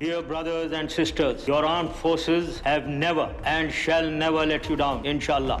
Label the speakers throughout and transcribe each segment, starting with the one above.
Speaker 1: Dear brothers and sisters, your armed forces have never and shall never let you down, inshallah.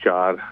Speaker 2: 4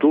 Speaker 2: 2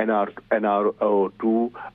Speaker 2: NR2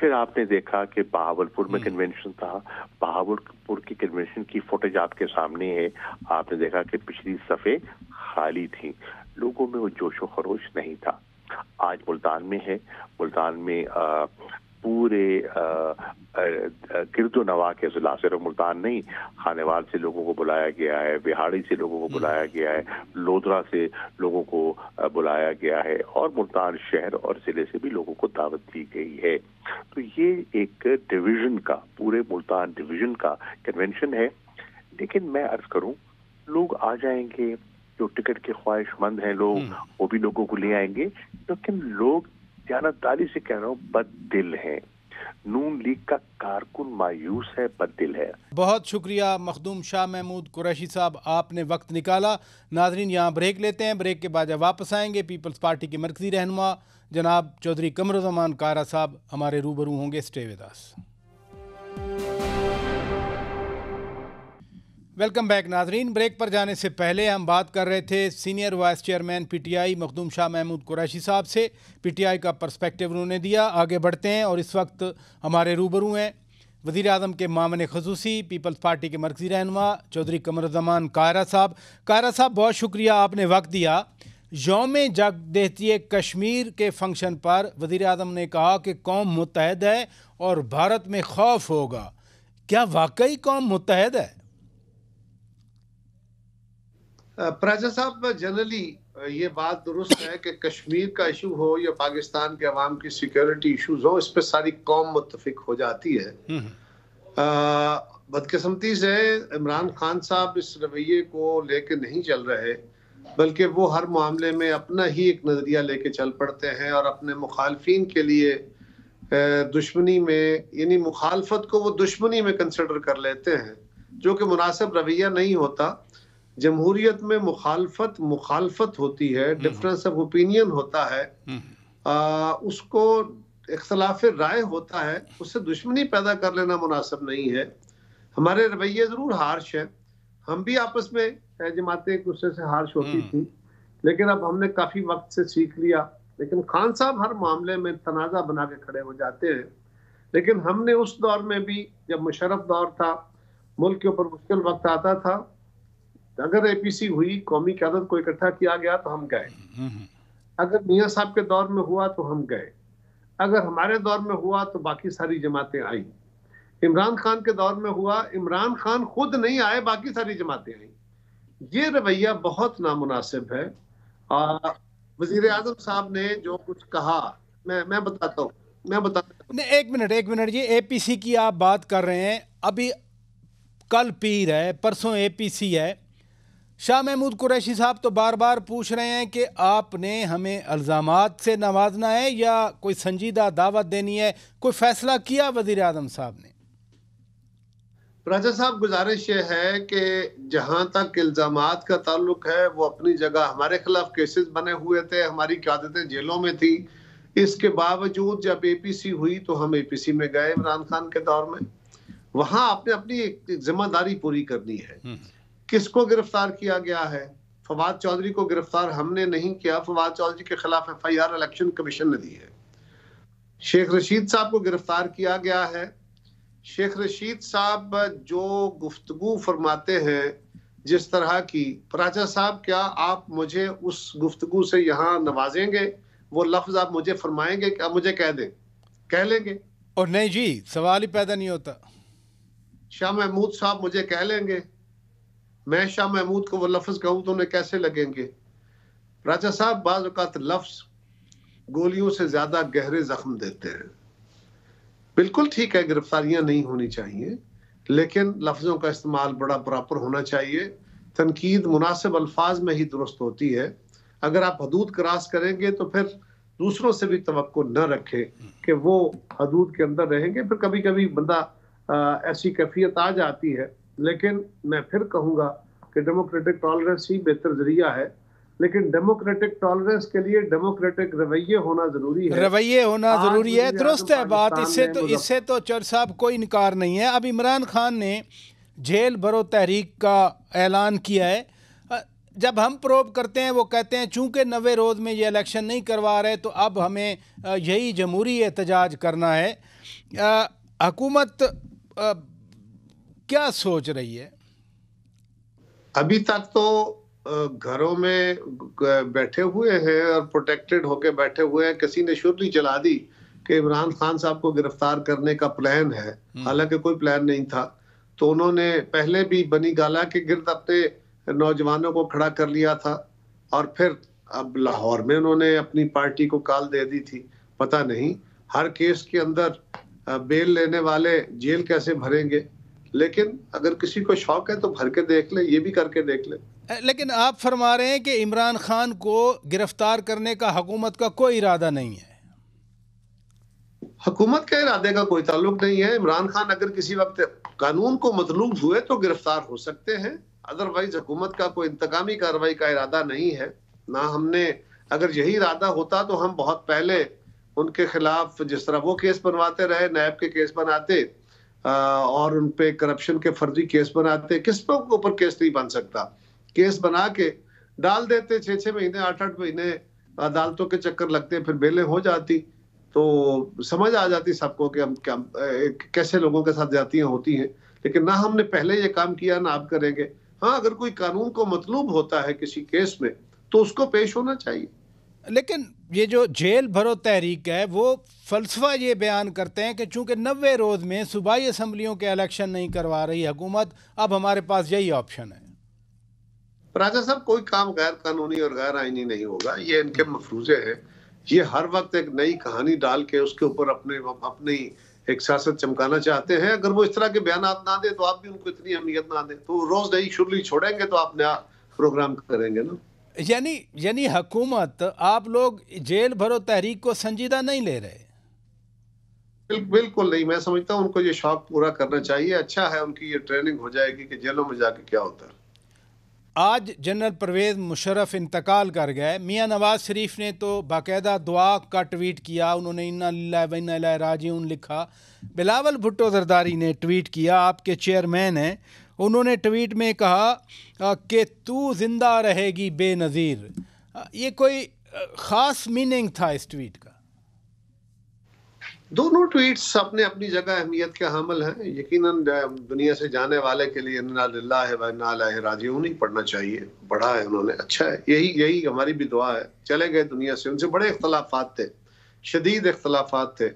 Speaker 2: پھر آپ نے دیکھا کہ بہاولپور میں کنونشن تھا، بہاولپور کی کنونشن کی فوٹیج آپ کے سامنے ہے، آپ نے دیکھا کہ پچھلی صفیں خالی تھیں، لوگوں میں وہ جوش و خروش نہیں تھا۔ آج ملتان میں ہے، ملتان میں پورے گرد و نواح کے اضلاع، صرف ملتان نہیں، خانیوال سے لوگوں کو بلایا گیا ہے، بہاڑی سے لوگوں کو بلایا گیا ہے، لودھرا سے لوگوں کو بلایا گیا ہے، اور ملتان شہر اور ضلع سے بھی لوگوں کو دعوت دی گئی ہے۔ تو یہ ایک ڈویژن کا، پورے ملتان ڈویژن کا کنونشن ہے۔ لیکن میں عرض کروں، لوگ آ جائیں گے، جو ٹکٹ کے خواہش مند ہیں لوگ، وہ بھی لوگوں کو لے آئیں گے، لیکن لوگ دیانتداری سے کہہ رہا ہوں بد دل ہیں۔ نون لیگ کا کارکن مایوس ہے، بد دل ہے۔
Speaker 3: بہت شکریہ مخدوم شاہ محمود قریشی صاحب، آپ نے وقت نکالا۔ ناظرین یہاں بریک لیتے ہیں، بریک کے بعد جب واپس آئیں گے پیپلز پارٹی کے مرکزی رہنما جناب چودھری قمرالزمان کارا صاحب ہمارے روبرو ہوں گے۔ Stay with us. Welcome back ناظرین، بریک پر جانے سے پہلے ہم بات کر رہے تھے senior vice chairman P T I Makhdoom Shah Mahmood Qureshi صاحب سے، پی ٹی آئی کا پرسپیکٹیو انہوں نے دیا۔ آگے بڑھتے ہیں اور اس وقت ہمارے روبرو ہیں وزیر اعظم کے معاون خصوصی پیپلز پارٹی کے مرکزی رہنما چودھری قمرالزمان کارا صاحب۔ کارا صاحب بہت شکریہ، آپ نے وقت دیا۔ یوم جگدیشتی کشمیر کے فنکشن پر وزیر اعظم نے کہا کہ قوم متحد ہے اور بھارت میں خوف ہوگا، کیا واقعی قوم متحد ہے؟
Speaker 4: پراجا صاحب، جنرلی یہ بات درست ہے کہ کشمیر کا ایشو ہو یا پاکستان کے عوام کی سیکیورٹی ایشوز ہو، اس پہ ساری قوم متفق ہو جاتی ہے۔ بدقسمتی سے عمران خان صاحب اس رویے کو لے کے نہیں چل رہے، بلکہ وہ ہر معاملے میں اپنا ہی ایک نظریہ لے کے چل پڑتے ہیں اور اپنے مخالفین کے لیے دشمنی میں، یعنی مخالفت کو وہ دشمنی میں کنسیڈر کر لیتے ہیں، جو کہ مناسب رویہ نہیں ہوتا۔ جمہوریت میں مخالفت ہوتی ہے، ڈفرنس آف اوپینین ہوتا ہے، اس کو اختلاف رائے ہوتا ہے، اس سے دشمنی پیدا کر لینا مناسب نہیں ہے۔ ہمارے رویے ضرور ہارش ہیں، ہم بھی آپس میں جماعتیں ایک دوسرے سے ہارش ہوتی تھی، لیکن اب ہم نے کافی وقت سے سیکھ لیا۔ لیکن خان صاحب ہر معاملے میں تنازع بنا کے کھڑے ہو جاتے ہیں، لیکن ہم نے اس دور میں بھی، جب مشرف دور تھا، ملک کے اوپر مشکل وقت آتا تھا، اگر اے پی سی ہوئی، قومی قیادت کو اکٹھا کیا گیا تو ہم گئے، اگر میاں صاحب کے دور میں ہوا تو ہم گئے، اگر ہمارے دور میں ہوا تو باقی ساری جماعتیں آئیں، عمران خان کے دور میں ہوا، عمران خان خود نہیں آئے، باقی ساری جماعتیں آئیں۔ یہ رویہ بہت نامناسب ہے۔ وزیر اعظم صاحب نے جو کچھ کہا، میں بتاتا ہوں۔
Speaker 3: ایک منٹ، یہ اے پی سی کی آپ بات کر رہے ہیں، ابھی کل پیر ہے، پرسوں اے پی سی ہے۔ شاہ محمود قریشی صاحب تو بار بار پوچھ رہے ہیں کہ آپ نے ہمیں الزامات سے نوازنا ہے یا کوئی سنجیدہ دعوت دینی ہے، کوئی فیصلہ کیا وزیر اعظم صاحب نے؟
Speaker 4: راجہ صاحب، گزارش یہ ہے کہ جہاں تک الزامات کا تعلق ہے وہ اپنی جگہ، ہمارے خلاف کیسز بنے ہوئے تھے، ہماری قیادتیں جیلوں میں تھی، اس کے باوجود جب اے پی سی ہوئی تو ہم اے پی سی میں گئے عمران خان کے دور میں، وہاں آپ نے اپنی ایک ذمہ داری پوری کرنی ہے۔ کس کو گرفتار کیا گیا ہے؟ فواد چودھری کو گرفتار ہم نے نہیں کیا، فواد چودھری کے خلاف F I R election commission نے دی ہے۔ شیخ رشید صاحب کو گرفتار کیا گیا ہے۔ شیخ رشید صاحب جو گفتگو فرماتے ہیں جس طرح کی، پراچا صاحب کیا آپ مجھے اس گفتگو سے یہاں نوازیں گے؟ وہ لفظ آپ مجھے فرمائیں گے کہ آپ مجھے کہہ دیں، کہہ لیں گے؟
Speaker 3: اور نہیں جی، سوال ہی پیدا نہیں ہوتا۔
Speaker 4: شاہ محمود صاحب مجھے کہہ لیں گے؟ میں شاہ محمود کو وہ لفظ کہوں تو انہیں کیسے لگیں گے؟ راجہ صاحب، بعض اوقات لفظ گولیوں سے زیادہ گہرے زخم دیتے ہیں۔ بالکل ٹھیک ہے، گرفتاریاں نہیں ہونی چاہیے، لیکن لفظوں کا استعمال بڑا پراپر ہونا چاہیے۔ تنقید مناسب الفاظ میں ہی درست ہوتی ہے۔ اگر آپ حدود کراس کریں گے تو پھر دوسروں سے بھی توقع نہ رکھے کہ وہ حدود کے اندر رہیں گے، پھر کبھی کبھی بندہ ایسی کیفیت آ جاتی ہے۔ لیکن میں پھر کہوں گا کہ ڈیموکریٹک ٹالرنس ہی بہتر ذریعہ ہے، لیکن ڈیموکریٹک ٹالرنس کے لیے ڈیموکریٹک رویے ہونا ضروری ہے۔
Speaker 3: درست ہے بات، اس سے تو چودھری صاحب کوئی انکار نہیں ہے۔ اب عمران خان نے جیل بھرو تحریک کا اعلان کیا ہے۔ جب ہم پروب کرتے ہیں وہ کہتے ہیں چونکہ 90 روز میں یہ الیکشن نہیں کروا رہے تو اب ہمیں یہی جمہوری احتجاج کرنا ہے. حکومت کیا سوچ رہی ہے؟
Speaker 4: ابھی تک تو گھروں میں بیٹھے ہوئے ہیں اور پروٹیکٹڈ ہو کے بیٹھے ہوئے ہیں. کسی نے شرلی چلا دی کہ عمران خان صاحب کو گرفتار کرنے کا پلان ہے، حالانکہ کوئی پلان نہیں تھا. تو انہوں نے پہلے بھی بنی گالا کے گرد اپنے نوجوانوں کو کھڑا کر لیا تھا، اور پھر اب لاہور میں انہوں نے اپنی پارٹی کو کال دے دی تھی. پتہ نہیں ہر کیس کے اندر بیل لینے والے جیل کیسے بھریں گے، لیکن اگر کسی کو شوق ہے تو بھر کے دیکھ لے، یہ بھی کر کے دیکھ لے.
Speaker 3: لیکن آپ فرما رہے ہیں کہ عمران خان کو گرفتار کرنے کا حکومت کا کوئی ارادہ نہیں ہے.
Speaker 4: حکومت کے ارادے کا کوئی تعلق نہیں ہے. عمران خان اگر کسی وقت قانون کو مطلوب ہوئے تو گرفتار ہو سکتے ہیں، ادروائز حکومت کا کوئی انتقامی کارروائی کا ارادہ نہیں ہے. نہ ہم نے، اگر یہی ارادہ ہوتا تو ہم بہت پہلے ان کے خلاف جس طرح وہ کیس بنواتے رہے، نیب کے کیس بناتے اور ان پہ کرپشن کے فرضی کیس بناتے. کس پہ اوپر کیس نہیں بن سکتا؟ کیس بنا کے ڈال دیتے، 6 مہینے 8 مہینے عدالتوں کے چکر لگتے، پھر بیلیں ہو جاتی. تو سمجھ آ جاتی سب کو کہ ہم کیسے لوگوں کے ساتھ زیادتیاں ہوتی ہیں. لیکن نہ ہم نے پہلے یہ کام کیا، نہ آپ کریں گے. ہاں، اگر کوئی قانون کو مطلوب ہوتا ہے کسی کیس میں تو اس کو پیش ہونا چاہیے.
Speaker 3: لیکن یہ جو جیل بھرو تحریک ہے وہ فلسفہ یہ بیان کرتے ہیں کہ چونکہ 90 روز میں صوبائی اسمبلیوں کے الیکشن نہیں کروا رہی حکومت، اب ہمارے پاس یہی آپشن ہے.
Speaker 4: راجہ صاحب، کوئی کام غیر قانونی اور غیر آئینی نہیں ہوگا. یہ ان کے مفروضے ہیں. یہ ہر وقت ایک نئی کہانی ڈال کے اس کے اوپر اپنی ایک سیاست چمکانا چاہتے ہیں. اگر وہ اس طرح کے بیانات نہ دیں تو آپ بھی ان کو اتنی اہمیت نہ دیں، تو روز نئی شرلی چھوڑیں گے تو آپ نیا پروگرام کریں گے نا.
Speaker 3: یعنی حکومت، آپ لوگ جیل بھرو تحریک کو سنجیدہ نہیں لے رہے؟
Speaker 4: بالکل نہیں. میں سمجھتا ہوں ان کو یہ شوق پورا کرنا چاہیے. اچھا ہے، ان کی یہ ٹریننگ ہو جائے گی کہ جیلوں میں جا کے کیا ہوتا ہے.
Speaker 3: آج جنرل پرویز مشرف انتقال کر گئے. میاں نواز شریف نے تو باقاعدہ دعا کا ٹویٹ کیا، انہوں نے انا للہ و انا الیہ راجعون لکھا. بلاول بھٹو زرداری نے ٹویٹ کیا، آپ کے چیئرمین ہیں. انہوں نے ٹویٹ میں کہا کہ تو زندہ رہے گی بے نظیر. یہ کوئی خاص میننگ تھا اس ٹویٹ کا؟
Speaker 4: دونوں ٹویٹس اپنے اپنی جگہ اہمیت کے حامل ہیں. یقیناً دنیا سے جانے والے کے لیے انا للہ و انا الیہ راجعون ہی پڑھنا چاہیے. پڑھا ہے انہوں نے، اچھا ہے. یہی ہماری بھی دعا ہے. چلے گئے دنیا سے، ان سے بڑے اختلافات تھے، شدید اختلافات تھے،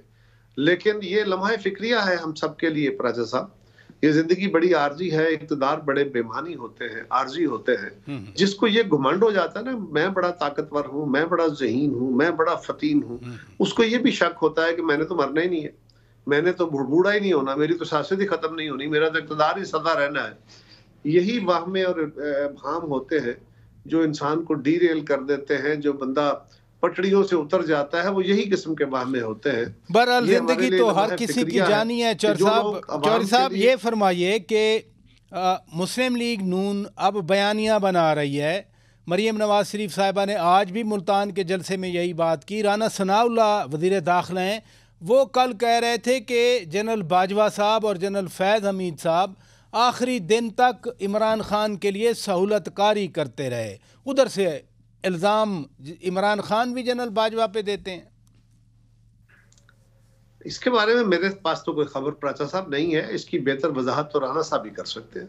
Speaker 4: لیکن یہ لمحہ فکریہ ہے ہم سب کے لیے. پراجا صاحب، یہ زندگی بڑی عارضی ہے. اقتدار بڑے بےمانی ہوتے ہیں، عارضی ہوتے ہیں. جس کو یہ گھمنڈ ہو جاتا ہے نا، میں بڑا طاقتور ہوں، میں بڑا ذہین ہوں، میں بڑا فتین ہوں، اس کو یہ بھی شک ہوتا ہے کہ میں نے تو مرنا ہی نہیں ہے، میں نے تو بوڑھا ہی نہیں ہونا، میری تو سیاست ہی ختم نہیں ہونی، میرا تو اقتدار ہی سدا رہنا ہے. یہی واہمے اور ابہام ہوتے ہیں جو انسان کو ڈی ریل کر دیتے ہیں. جو بندہ پٹڑیوں سے اتر جاتا ہے وہ یہی قسم کے واہمے ہوتے ہیں.
Speaker 3: بہرحال زندگی تو ہر کسی کی جانی ہے. چوہدری صاحب، یہ فرمائیے کہ مسلم لیگ نون اب بیانیہ بنا رہی ہے. مریم نواز شریف صاحبہ نے آج بھی ملتان کے جلسے میں یہی بات کی. رانا ثناء اللہ وزیر داخلہ ہیں، وہ کل کہہ رہے تھے کہ جنرل باجوہ صاحب اور جنرل فیض حمید صاحب آخری دن تک عمران خان کے لیے سہولت کاری کرتے رہے. ادھر سے الزام عمران خان بھی جنرل باجوہ پہ دیتے ہیں.
Speaker 4: اس کے بارے میں میرے پاس تو کوئی خبر پراچا صاحب نہیں ہے. اس کی بہتر وضاحت تو رانا صاحب ہی کر سکتے ہیں.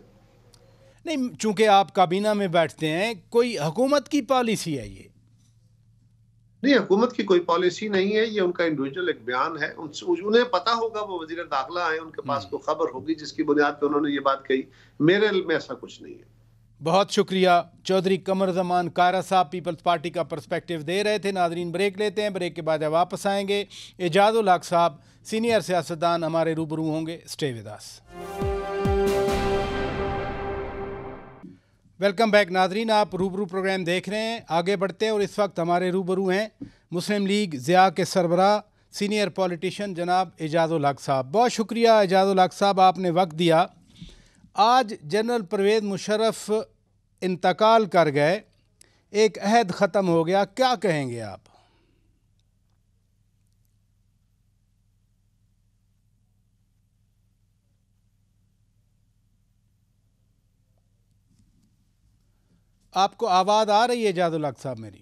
Speaker 3: نہیں، چونکہ آپ کابینہ میں بیٹھتے ہیں، کوئی حکومت کی پالیسی ہے یہ؟
Speaker 4: نہیں، حکومت کی کوئی پالیسی نہیں ہے. یہ ان کا انڈیویجول ایک بیان ہے. انہیں پتا ہوگا، وہ وزیر داخلہ ہیں، ان کے پاس کوئی خبر ہوگی جس کی بنیاد پہ انہوں نے یہ بات کہی. میرے علم میں ایسا کچھ نہیں ہے.
Speaker 3: بہت شکریہ. چودھری قمر زمان کائرہ صاحب پیپلز پارٹی کا پرسپیکٹیو دے رہے تھے. ناظرین، بریک لیتے ہیں، بریک کے بعد واپس آئیں گے. اعجاز الحق صاحب سینئر سیاستدان ہمارے روبرو ہوں گے. Stay with us. Welcome back ناظرین، آپ روبرو پروگرام دیکھ رہے ہیں. آگے بڑھتے ہیں اور اس وقت ہمارے روبرو ہیں مسلم لیگ ضیاء کے سربراہ سینئر پولیٹیشین جناب اعجاز الحق صاحب. بہت شکریہ اعجاز الحق صاحب، آپ نے وقت دیا. آج جنرل پرویز مشرف انتقال کر گئے، ایک عہد ختم ہو گیا، کیا کہیں گے آپ؟ آپ کو آواز آ رہی ہے جاد الحق صاحب میری؟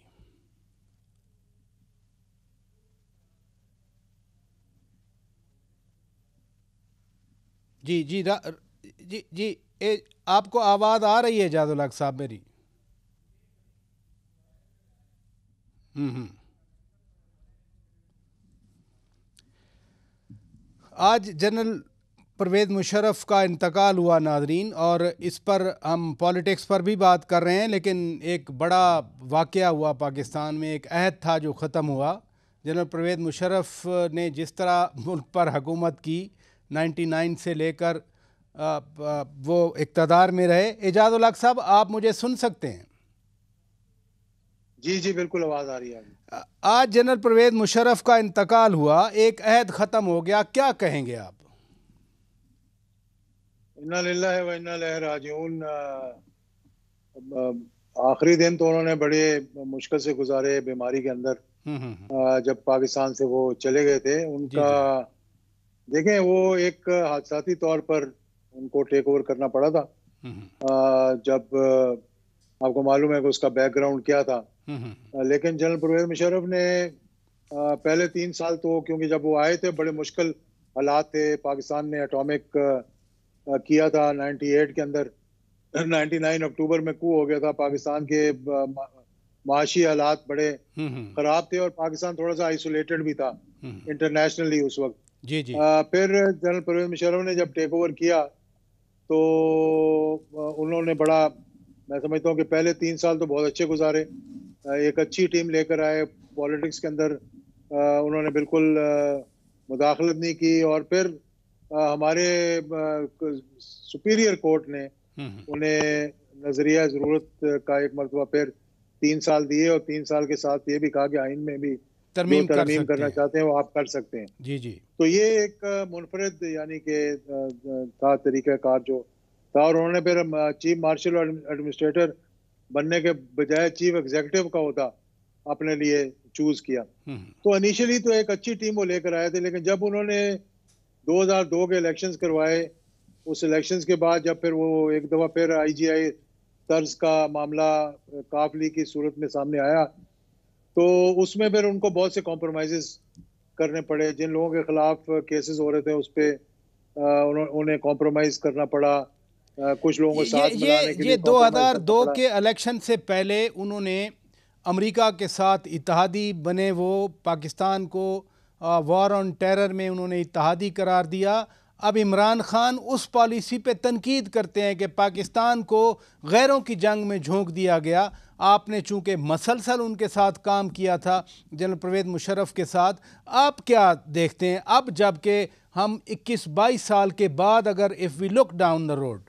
Speaker 3: جی جی جی جی آپ کو آواز آ رہی ہے جاد الحق صاحب میری؟ آج جنرل پرویز مشرف کا انتقال ہوا ناظرین، اور اس پر ہم پالیٹکس پر بھی بات کر رہے ہیں، لیکن ایک بڑا واقعہ ہوا پاکستان میں، ایک عہد تھا جو ختم ہوا۔ جنرل پرویز مشرف نے جس طرح ملک پر حکومت کی 99 سے لے کر وہ اقتدار میں رہے۔ اعجاز الحق صاحب، آپ مجھے سن سکتے ہیں؟
Speaker 5: جی جی بالکل آواز آ رہی ہے۔
Speaker 3: آج جنرل پرویز مشرف کا انتقال ہوا، ایک عہد ختم ہو گیا، کیا کہیں گے آپ؟
Speaker 5: انا للہ و انا الیہ راجعون۔ آخری دن تو انہوں نے بڑے مشکل سے گزارے بیماری کے اندر، جب پاکستان سے وہ چلے گئے تھے۔ ان کا دیکھیں، وہ ایک حادثاتی طور پر ان کو ٹیک اوور کرنا پڑا تھا، جب آپ کو معلوم ہے کہ اس کا بیک گراؤنڈ کیا تھا۔ لیکن جنرل پرویز مشرف نے پہلے 3 سال تو، کیونکہ جب وہ آئے تھے بڑے مشکل حالات تھے، پاکستان نے اٹامک کیا تھا 98 کے اندر، 99 اکتوبر میں کو ہو گیا تھا، پاکستان کے معاشی حالات بڑے خراب تھے، اور پاکستان تھوڑا سا آئسولیٹڈ بھی تھا انٹرنیشنلی اس وقت۔
Speaker 3: جی جی۔
Speaker 5: پھر جنرل پرویز مشرف نے جب ٹیک اوور کیا تو انہوں نے بڑا، میں سمجھتا ہوں کہ پہلے 3 سال تو بہت اچھے گزارے، ایک اچھی ٹیم لے کر آئے پالیٹکس کے اندر، انہوں نے بالکل مداخلت نہیں کی، اور پھر ہمارے سپیریئر کورٹ نے انہیں نظریہ ضرورت کا ایک مرتبہ پھر 3 سال دیے، اور 3 سال کے ساتھ یہ بھی کہا کہ آئین میں بھی ترمیم کرنا چاہتے ہیں وہ آپ کر سکتے ہیں۔
Speaker 3: جی جی۔ تو
Speaker 5: یہ ایک منفرد یعنی کہ تھا طریقہ کار جو تھا، اور انہوں نے پھر چیف مارشل اور ایڈمنسٹریٹر بننے کے بجائے چیف ایگزیکٹو کا ہوتا اپنے لیے چوز کیا۔ تو انیشلی تو ایک اچھی ٹیم وہ لے کر آئے تھے، لیکن جب انہوں نے 2002 کے الیکشنز کروائے، اس الیکشنز کے بعد جب پھر وہ ایک دفعہ پھر آئی جی آئی طرز کا معاملہ کافلی کی صورت میں سامنے آیا، تو اس میں پھر ان کو بہت سے کمپرومائزز کرنے پڑے۔ جن لوگوں کے خلاف کیسز ہو رہے تھے اس پہ انہیں کمپرومائز کرنا پڑا، کچھ لوگوں کو ساتھ ملانے کے لیے۔
Speaker 3: 2002 کے الیکشن سے پہلے انہوں نے امریکہ کے ساتھ اتحادی بنے، وہ پاکستان کو وار آن ٹیرر میں انہوں نے اتحادی قرار دیا۔ اب عمران خان اس پالیسی پہ تنقید کرتے ہیں کہ پاکستان کو غیروں کی جنگ میں جھونک دیا گیا۔ آپ نے چونکہ مسلسل ان کے ساتھ کام کیا تھا، جنرل پرویز مشرف کے ساتھ، آپ کیا دیکھتے ہیں اب جب کہ ہم 21-22 سال کے بعد، اگر if we look down the road؟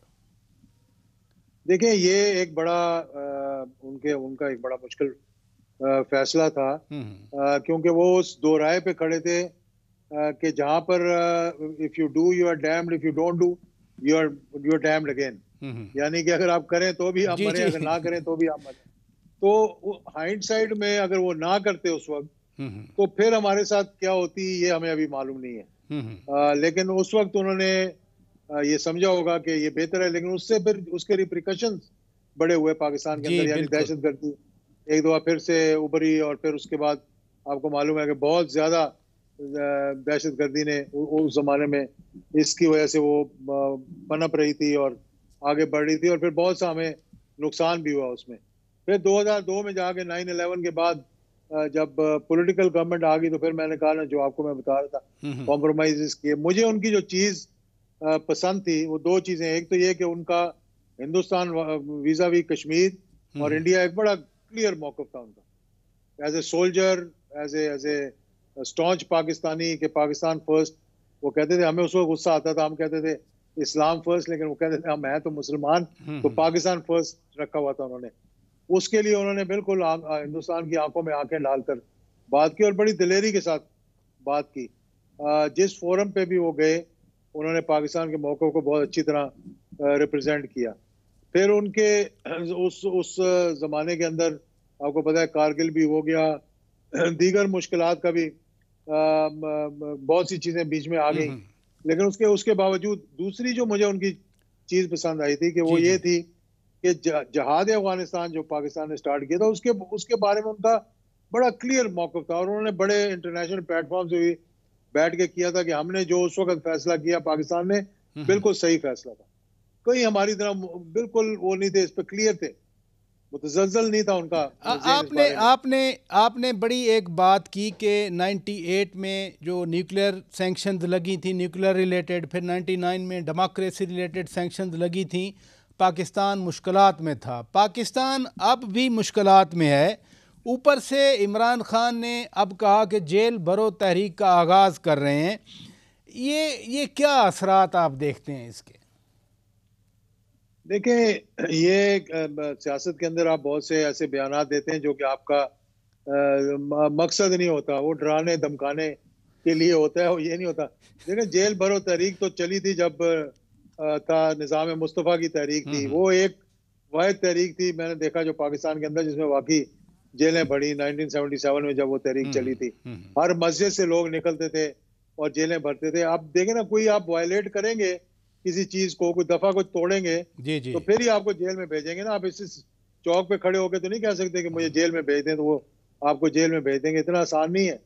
Speaker 5: دیکھیں، یہ ایک بڑا ان کا ایک بڑا مشکل فیصلہ تھا، کیونکہ وہ اس دو رائے پہ کھڑے تھے کہ جہاں پر if you do you are damned, if you don't do you are damned again، یعنی کہ اگر آپ کریں تو بھی آپ مریں، اگر نہ کریں تو بھی آپ مریں۔ تو ہائنڈ سائڈ میں اگر وہ نہ کرتے اس وقت تو پھر ہمارے ساتھ کیا ہوتی یہ ہمیں ابھی معلوم نہیں ہے، لیکن اس وقت انہوں نے یہ سمجھا ہوگا کہ یہ بہتر ہے، لیکن اس سے پھر اس کے ریپریکشنز بڑے ہوئے پاکستان کے اندر، یعنی دہشت گردی ایک دفعہ پھر سے ابھری، اور پھر اس کے بعد آپ کو معلوم ہے کہ بہت زیادہ دہشت گردی نے اس زمانے میں اس کی وجہ سے وہ پنپ رہی تھی اور آگے بڑھ رہی تھی، اور پھر بہت سا ہمیں نقصان بھی ہوا اس میں۔ پھر 2002 میں جا کے 9/11 کے بعد جب پولیٹیکل گورنمنٹ آ گئی تو پھر میں نے کہا نا جو آپ کو میں بتا رہا تھا، کمپرومائزز کیے۔ مجھے ان کی جو چیز پسند تھی وہ 2 چیزیں، ایک تو یہ کہ ان کا ہندوستان ویزا وی کشمیر اور انڈیا ایک بڑا کلیئر موقف تھا ان کا، as a soldier, as a staunch Pakistani, کہ پاکستان فرسٹ۔ وہ کہتے تھے، ہمیں اس وقت غصہ آتا تھا، ہم کہتے تھے اسلام فرسٹ، لیکن وہ کہتے تھے ہم ہیں تو مسلمان، تو پاکستان فرسٹ رکھا ہوا تھا انہوں نے۔ اس کے لیے انہوں نے بالکل ہندوستان کی آنکھوں میں آنکھیں ڈال کر بات کی، اور بڑی دلیری کے ساتھ بات کی۔ جس فورم پہ بھی وہ گئے انہوں نے پاکستان کے موقع کو بہت اچھی طرح ریپرزینٹ کیا۔ پھر ان کے اس زمانے کے اندر آپ کو پتہ ہے کارگل بھی ہو گیا، دیگر مشکلات کا بھی بہت سی چیزیں بیچ میں آ گئیں، لیکن اس کے باوجود دوسری جو مجھے ان کی چیز پسند آئی تھی کہ وہ یہ تھی کہ جہاد افغانستان جو پاکستان نے سٹارٹ کیا تھا اس کے بارے میں ان کا بڑا کلیئر موقف تھا، اور انہوں نے بڑے انٹرنیشنل پلیٹ فارم سے بھی بیٹھ کے کیا تھا کہ ہم نے جو اس وقت فیصلہ کیا پاکستان نے بالکل صحیح فیصلہ تھا. کوئی ہماری طرح بالکل وہ نہیں تھے، اس پہ کلیئر تھے، متزلزل نہیں تھا ان کا.
Speaker 3: آپ نے بڑی ایک بات کی کہ 98 میں جو نیوکلیئر سینکشنز لگی تھیں نیوکلیئر ریلیٹڈ، پھر 99 میں ڈیموکریسی ریلیٹڈ سینکشنز لگی تھیں، پاکستان مشکلات میں تھا. پاکستان اب بھی مشکلات میں ہے. اوپر سے عمران خان نے اب کہا کہ جیل بھرو تحریک کا آغاز کر رہے ہیں. یہ کیا اثرات آپ دیکھتے ہیں اس کے؟
Speaker 5: دیکھیں، یہ سیاست کے اندر آپ بہت سے ایسے بیانات دیتے ہیں جو کہ آپ کا مقصد نہیں ہوتا، وہ ڈرانے دھمکانے کے لیے ہوتا ہے، وہ یہ نہیں ہوتا. دیکھیں، جیل بھرو تحریک تو چلی تھی جب تھا نظام مصطفیٰ کی تحریک تھی، وہ ایک واحد تحریک تھی میں نے دیکھا جو پاکستان کے اندر، جس میں واقعی جیلیں بڑھی 1977 میں جب وہ تحریک چلی تھی. ہر مسجد سے لوگ نکلتے تھے اور جیلیں بھرتے تھے. اب دیکھیں نا، کوئی آپ وائلیٹ کریں گے کسی چیز کو، کوئی دفعہ کچھ توڑیں گے تو پھر ہی آپ کو جیل میں بھیجیں گے نا. آپ اس چوک پہ کھڑے ہو کے تو نہیں کہہ سکتے کہ مجھے جیل میں بھیج دیں تو وہ آپ کو جیل میں بھیج دیں گے. اتنا آسان نہیں ہے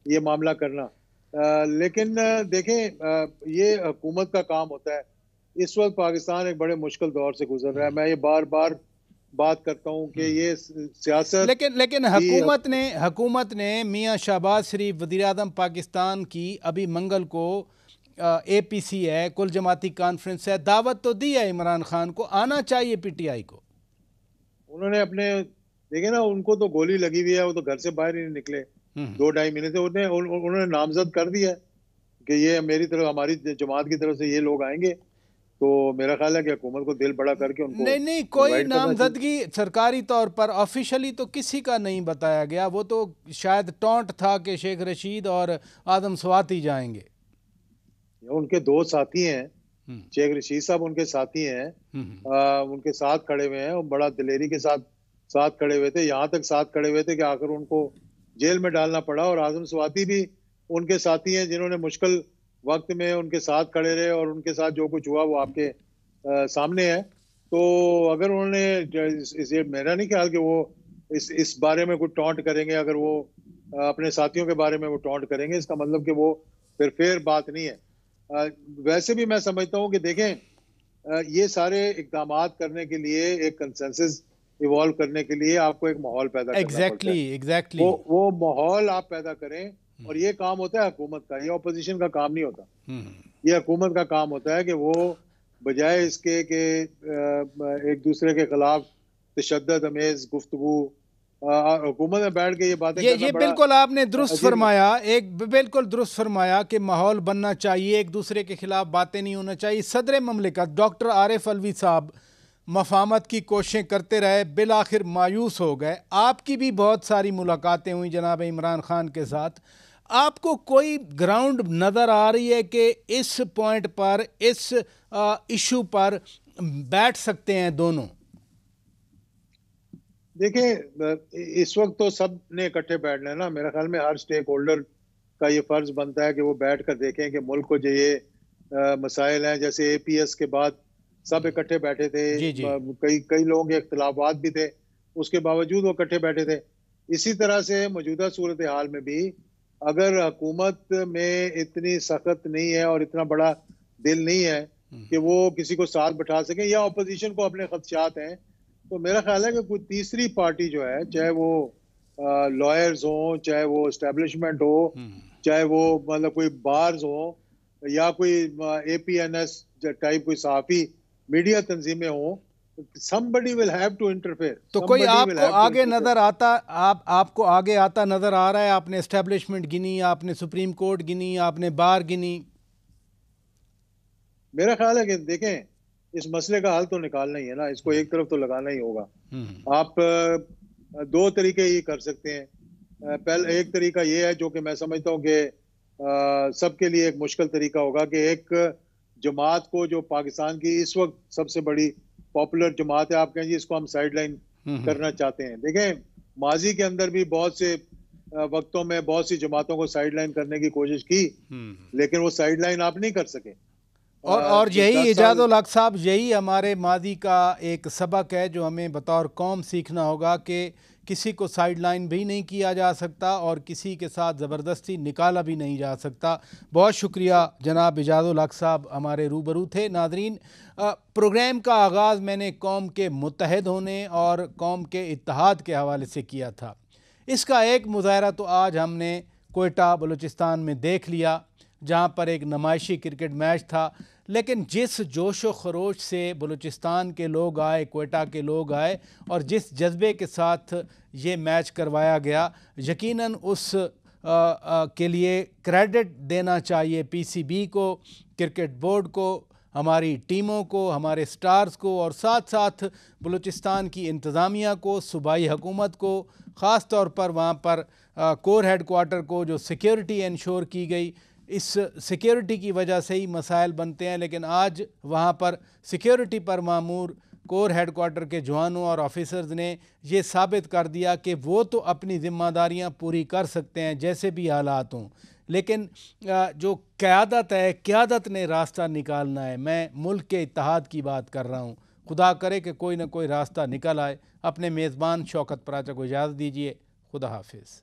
Speaker 5: یہ معاملہ کرنا. لیکن دیکھیں، یہ حکومت کا کام ہوتا ہے. اس وقت پاکستان ایک بڑے مشکل دور سے گزر رہا ہے. میں یہ بار بار بات کرتا ہوں کہ یہ سیاست
Speaker 3: لیکن حکومت نے میاں شہباز شریف وزیر اعظم پاکستان کی ابھی منگل کو اے پی سی ہے، کل جماعتی کانفرنس ہے، دعوت تو دی ہے عمران خان کو، آنا چاہیے پی ٹی آئی کو. انہوں
Speaker 5: نے اپنے دیکھیں نا، ان کو تو گولی لگی ہوئی ہے، وہ تو گھر سے باہر ہی نہیں نکلے 2-2.5 مہینے سے. انہوں نے نامزد کر دیا کہ یہ میری طرف، ہماری جماعت کی طرف سے یہ لوگ آئیں گے. تو میرا خیال ہے کہ حکومت کو دل بڑا کر کے ان کو
Speaker 3: نہیں کوئی نامزدگی سرکاری طور پر آفیشلی تو کسی کا نہیں بتایا گیا. وہ تو شاید ٹونٹ تھا کہ شیخ رشید اور آدم سواتی جائیں گے.
Speaker 5: ان کے 2 ساتھی ہیں، شیخ رشید صاحب ان کے ساتھی ہیں، ان کے ساتھ کھڑے ہوئے ہیں، بڑا دلیری کے ساتھ کھڑے ہوئے تھے. یہاں تک ساتھ کھڑے ہوئے تھے کہ آخر ان کو جیل میں ڈالنا پڑا. اور آدم سواتی بھی ان کے ساتھی ہیں جنہوں نے مشکل وقت میں ان کے ساتھ کھڑے رہے، اور ان کے ساتھ جو کچھ ہوا وہ آپ کے سامنے ہے. تو اگر انہوں نے، میرا نہیں خیال کہ وہ اس بارے میں کوئی ٹونٹ کریں گے. اگر وہ اپنے ساتھیوں کے بارے میں وہ ٹونٹ کریں گے، اس کا مطلب کہ وہ پھر فیر بات نہیں ہے. ویسے بھی میں سمجھتا ہوں کہ دیکھیں، یہ سارے اقدامات کرنے کے لیے، ایک کنسنسس ایوالو کرنے کے لیے آپ کو ایک ماحول پیدا کرنا پڑتا ہے.
Speaker 3: ایگزیکٹلی
Speaker 5: وہ ماحول آپ پیدا کریں، اور یہ کام ہوتا ہے حکومت کا، یہ اپوزیشن کا کام نہیں ہوتا. یہ حکومت کا کام ہوتا ہے کہ وہ بجائے اس کے کہ ایک دوسرے کے خلاف تشدد امیز گفتگو، حکومت میں بیٹھ کے یہ باتیں کرنا،
Speaker 3: یہ بالکل آپ نے درست فرمایا، بالکل درست فرمایا کہ ماحول بننا چاہیے، ایک دوسرے کے خلاف باتیں نہیں ہونا چاہیے. صدر مملکت ڈاکٹر عارف علوی صاحب مفاہمت کی کوششیں کرتے رہے، بالآخر مایوس ہو گئے. آپ کی بھی بہت ساری ملاقاتیں ہوئیں جناب عمران خان کے ساتھ. آپ کو کوئی گراؤنڈ نظر آ رہی ہے کہ اس پوائنٹ پر، اس ایشو پر بیٹھ سکتے ہیں دونوں؟
Speaker 5: دیکھیں، اس وقت تو سب نے اکٹھے بیٹھنا ہے نا. میرا خیال میں ہر سٹیک ہولڈر کا یہ فرض بنتا ہے کہ وہ بیٹھ کر دیکھیں کہ ملک کو جو یہ مسائل ہیں، جیسے اے پی ایس کے بعد سب اکٹھے بیٹھے تھے، کئی لوگوں کے اختلافات بھی تھے، اس کے باوجود وہ اکٹھے بیٹھے تھے. اسی طرح سے موجودہ صورتحال میں بھی اگر حکومت میں اتنی سخت نہیں ہے اور اتنا بڑا دل نہیں ہے کہ وہ کسی کو ساتھ بٹھا سکیں، یا اپوزیشن کو اپنے خدشات ہیں، تو میرا خیال ہے کہ کوئی تیسری پارٹی جو ہے، چاہے وہ لائرز ہوں، چاہے وہ اسٹیبلشمنٹ ہو، چاہے وہ مطلب کوئی بارز ہوں، یا کوئی اے پی این ایس ٹائپ کوئی صحافی میڈیا تنظیمیں ہوں، somebody will have to interfere.
Speaker 3: تو کوئی آپ کو آگے نظر آتا، آپ کو آگے آتا نظر آ رہا ہے؟ آپ نے اسٹیبلشمنٹ گنی، آپ نے سپریم کورٹ گنی، آپ نے بار گنی.
Speaker 5: میرا خیال ہے کہ دیکھیں، اس مسئلے کا حل تو نکالنا ہی ہے نا، اس کو ایک طرف تو لگانا ہی ہوگا. آپ 2 طریقے ہی کر سکتے ہیں. پہلے ایک طریقہ یہ ہے جو کہ میں سمجھتا ہوں کہ سب کے لیے ایک مشکل طریقہ ہوگا، کہ ایک جماعت کو جو پاکستان کی اس وقت سب سے بڑی پاپولر جماعت ہے، آپ کہیں جی اس کو ہم سائیڈ لائن کرنا چاہتے ہیں. دیکھیں، ماضی کے اندر بھی بہت سے وقتوں میں بہت سی جماعتوں کو سائیڈ لائن کرنے کی کوشش کی، لیکن وہ سائیڈ لائن آپ نہیں کر سکے.
Speaker 3: اور یہی اجاد الحق صاحب، یہی ہمارے ماضی کا ایک سبق ہے جو ہمیں بطور قوم سیکھنا ہوگا کہ کسی کو سائیڈ لائن بھی نہیں کیا جا سکتا اور کسی کے ساتھ زبردستی نکالا بھی نہیں جا سکتا۔ بہت شکریہ جناب اجاد الحق صاحب، ہمارے روبرو تھے۔ ناظرین، پروگرام کا آغاز میں نے قوم کے متحد ہونے اور قوم کے اتحاد کے حوالے سے کیا تھا۔ اس کا ایک مظاہرہ تو آج ہم نے کوئٹہ بلوچستان میں دیکھ لیا، جہاں پر ایک نمائشی کرکٹ میچ تھا، لیکن جس جوش و خروش سے بلوچستان کے لوگ آئے، کوئٹہ کے لوگ آئے اور جس جذبے کے ساتھ یہ میچ کروایا گیا، یقیناً اس کے لیے کریڈٹ دینا چاہیے پی سی بی کو، کرکٹ بورڈ کو، ہماری ٹیموں کو، ہمارے سٹارز کو، اور ساتھ ساتھ بلوچستان کی انتظامیہ کو، صوبائی حکومت کو، خاص طور پر وہاں پر کور ہیڈ کوارٹر کو جو سیکیورٹی انشور کی گئی۔ اس سیکیورٹی کی وجہ سے ہی مسائل بنتے ہیں، لیکن آج وہاں پر سیکیورٹی پر مامور کور ہیڈ کوارٹر کے جوانوں اور آفیسرز نے یہ ثابت کر دیا کہ وہ تو اپنی ذمہ داریاں پوری کر سکتے ہیں جیسے بھی حالات ہوں، لیکن جو قیادت ہے، قیادت نے راستہ نکالنا ہے۔ میں ملک کے اتحاد کی بات کر رہا ہوں، خدا کرے کہ کوئی نہ کوئی راستہ نکل آئے۔ اپنے میزبان شوکت پراچا کو اجازت دیجیے، خدا حافظ۔